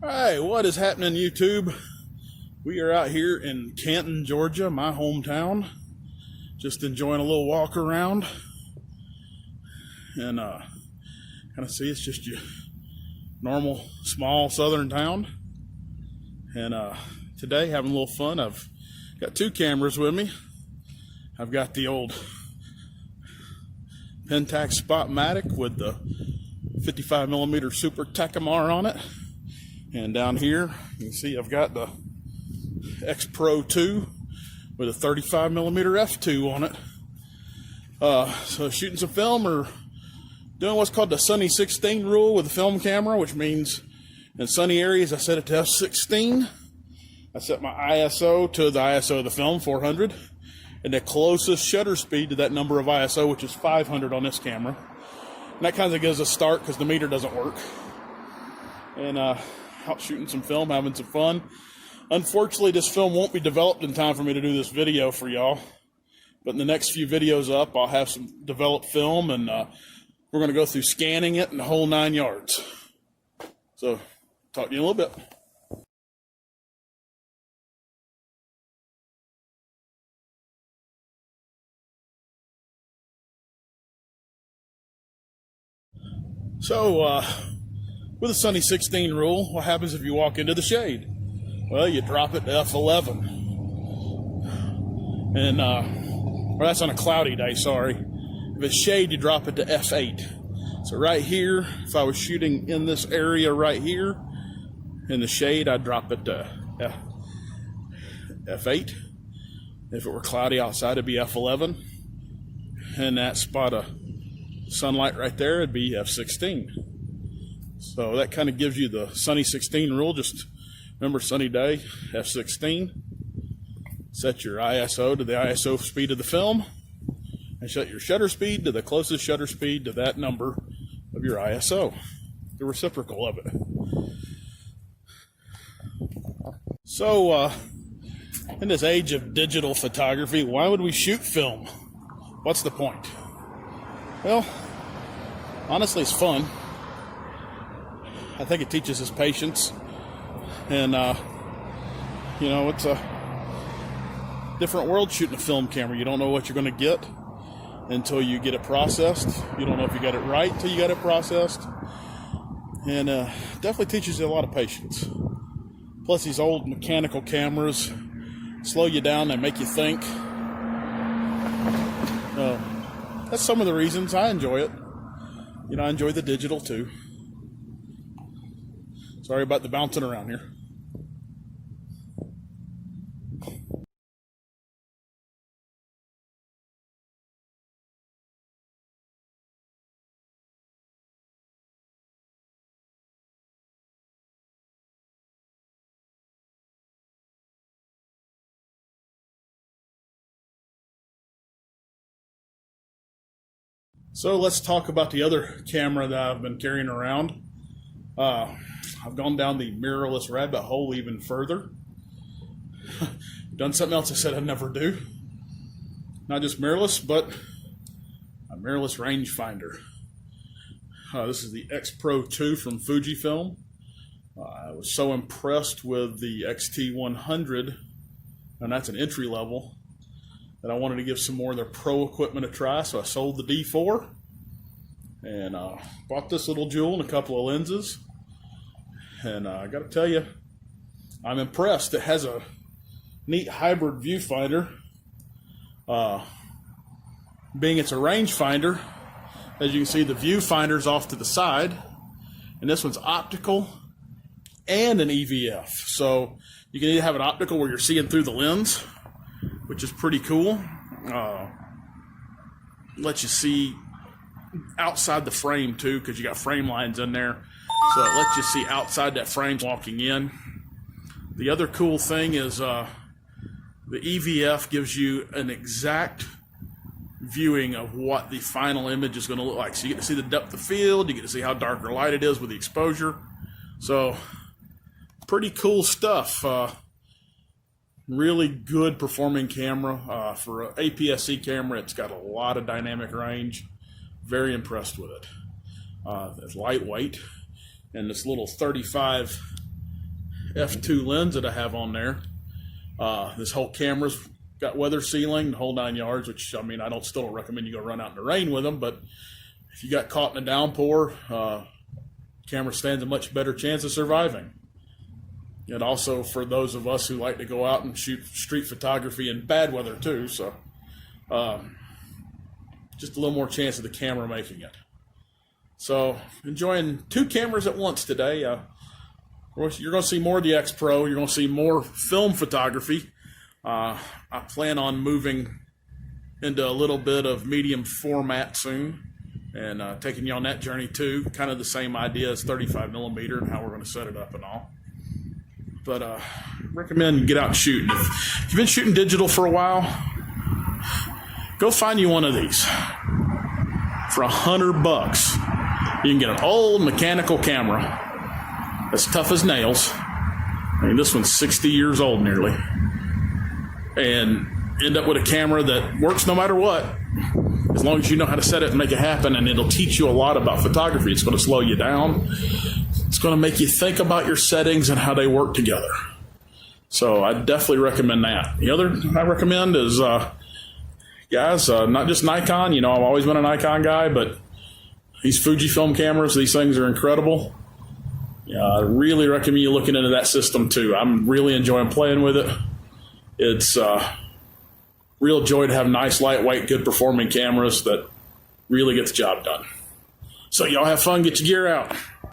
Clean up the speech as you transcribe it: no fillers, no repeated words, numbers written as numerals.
Hey, what is happening, YouTube? We are out here in Canton, Georgia, my hometown. Just enjoying a little walk around. And kind of see it's just your normal, small southern town. And today, having a little fun. I've got two cameras with me. I've got the old Pentax Spotmatic with the 55mm Super Takamar on it. And down here, you can see I've got the X Pro 2 with a 35mm f2 on it. So shooting some film or doing what's called the sunny 16 rule with the film camera, which means in sunny areas I set it to f16. I set my ISO to the ISO of the film, 400, and the closest shutter speed to that number of ISO, which is 500 on this camera. And that kind of gives a start because the meter doesn't work. And out shooting some film, having some fun. Unfortunately, this film won't be developed in time for me to do this video for y'all. But in the next few videos up, I'll have some developed film, and we're going to go through scanning it and the whole 9 yards. So, talk to you in a little bit. So, with the sunny 16 rule, what happens if you walk into the shade? Well, you drop it to f11. And, or that's on a cloudy day, sorry. If it's shade, you drop it to f8. So right here, if I was shooting in this area right here, in the shade, I'd drop it to f8. If it were cloudy outside, it'd be f11. And that spot of sunlight right there, it'd be f16. So that kind of gives you the sunny 16 rule. Just remember, sunny day, f16. Set your ISO to the ISO speed of the film, and set your shutter speed to the closest shutter speed to that number of your ISO, the reciprocal of it. So, in this age of digital photography, why would we shoot film? What's the point? Well, honestly, it's fun. I think it teaches us patience, and you know, it's a different world shooting a film camera. You don't know what you're going to get until you get it processed. You don't know if you got it right until you got it processed, and definitely teaches you a lot of patience. Plus, these old mechanical cameras slow you down. They make you think. That's some of the reasons I enjoy it. You know, I enjoy the digital too. Sorry about the bouncing around here. So let's talk about the other camera that I've been carrying around. I've gone down the mirrorless rabbit hole even further. Done something else I said I'd never do. Not just mirrorless, but a mirrorless rangefinder. This is the X Pro 2 from Fujifilm. I was so impressed with the XT100, and that's an entry level, that I wanted to give some more of their pro equipment a try, so I sold the D4 and bought this little jewel and a couple of lenses. And I got to tell you, I'm impressed. It has a neat hybrid viewfinder. Being it's a rangefinder, as you can see, the viewfinder's off to the side, and this one's optical and an EVF. So you can either have an optical where you're seeing through the lens, which is pretty cool. Lets you see outside the frame too, because you got frame lines in there. So it lets you see outside that frame walking in. The other cool thing is the EVF gives you an exact viewing of what the final image is going to look like. So you get to see the depth of field, you get to see how dark or light it is with the exposure. So pretty cool stuff. Really good performing camera. For an APS-C camera, it's got a lot of dynamic range. Very impressed with it. It's lightweight, and this little 35 f2 lens that I have on there. This whole camera's got weather sealing, the whole 9 yards, which, I mean, still don't recommend you go run out in the rain with them, but if you got caught in a downpour, camera stands a much better chance of surviving. And also for those of us who like to go out and shoot street photography in bad weather too, so just a little more chance of the camera making it. So enjoying 2 cameras at once today. You're going to see more of the X Pro. You're going to see more film photography. I plan on moving into a little bit of medium format soon, and taking you on that journey too. Kind of the same idea as 35 millimeter and how we're going to set it up and all. But recommend get out and shoot. If you've been shooting digital for a while, go find you one of these. For $100, you can get an old mechanical camera that's tough as nails. I mean, this one's 60 years old nearly. And end up with a camera that works no matter what, as long as you know how to set it and make it happen, and it'll teach you a lot about photography. It's going to slow you down. It's going to make you think about your settings and how they work together. So I definitely recommend that. The other I recommend is, guys, not just Nikon. You know, I've always been a Nikon guy, but these Fujifilm cameras, these things are incredible. Yeah, I really recommend you looking into that system too. I'm really enjoying playing with it. It's real joy to have nice, lightweight, good performing cameras that really get the job done. So y'all have fun, get your gear out.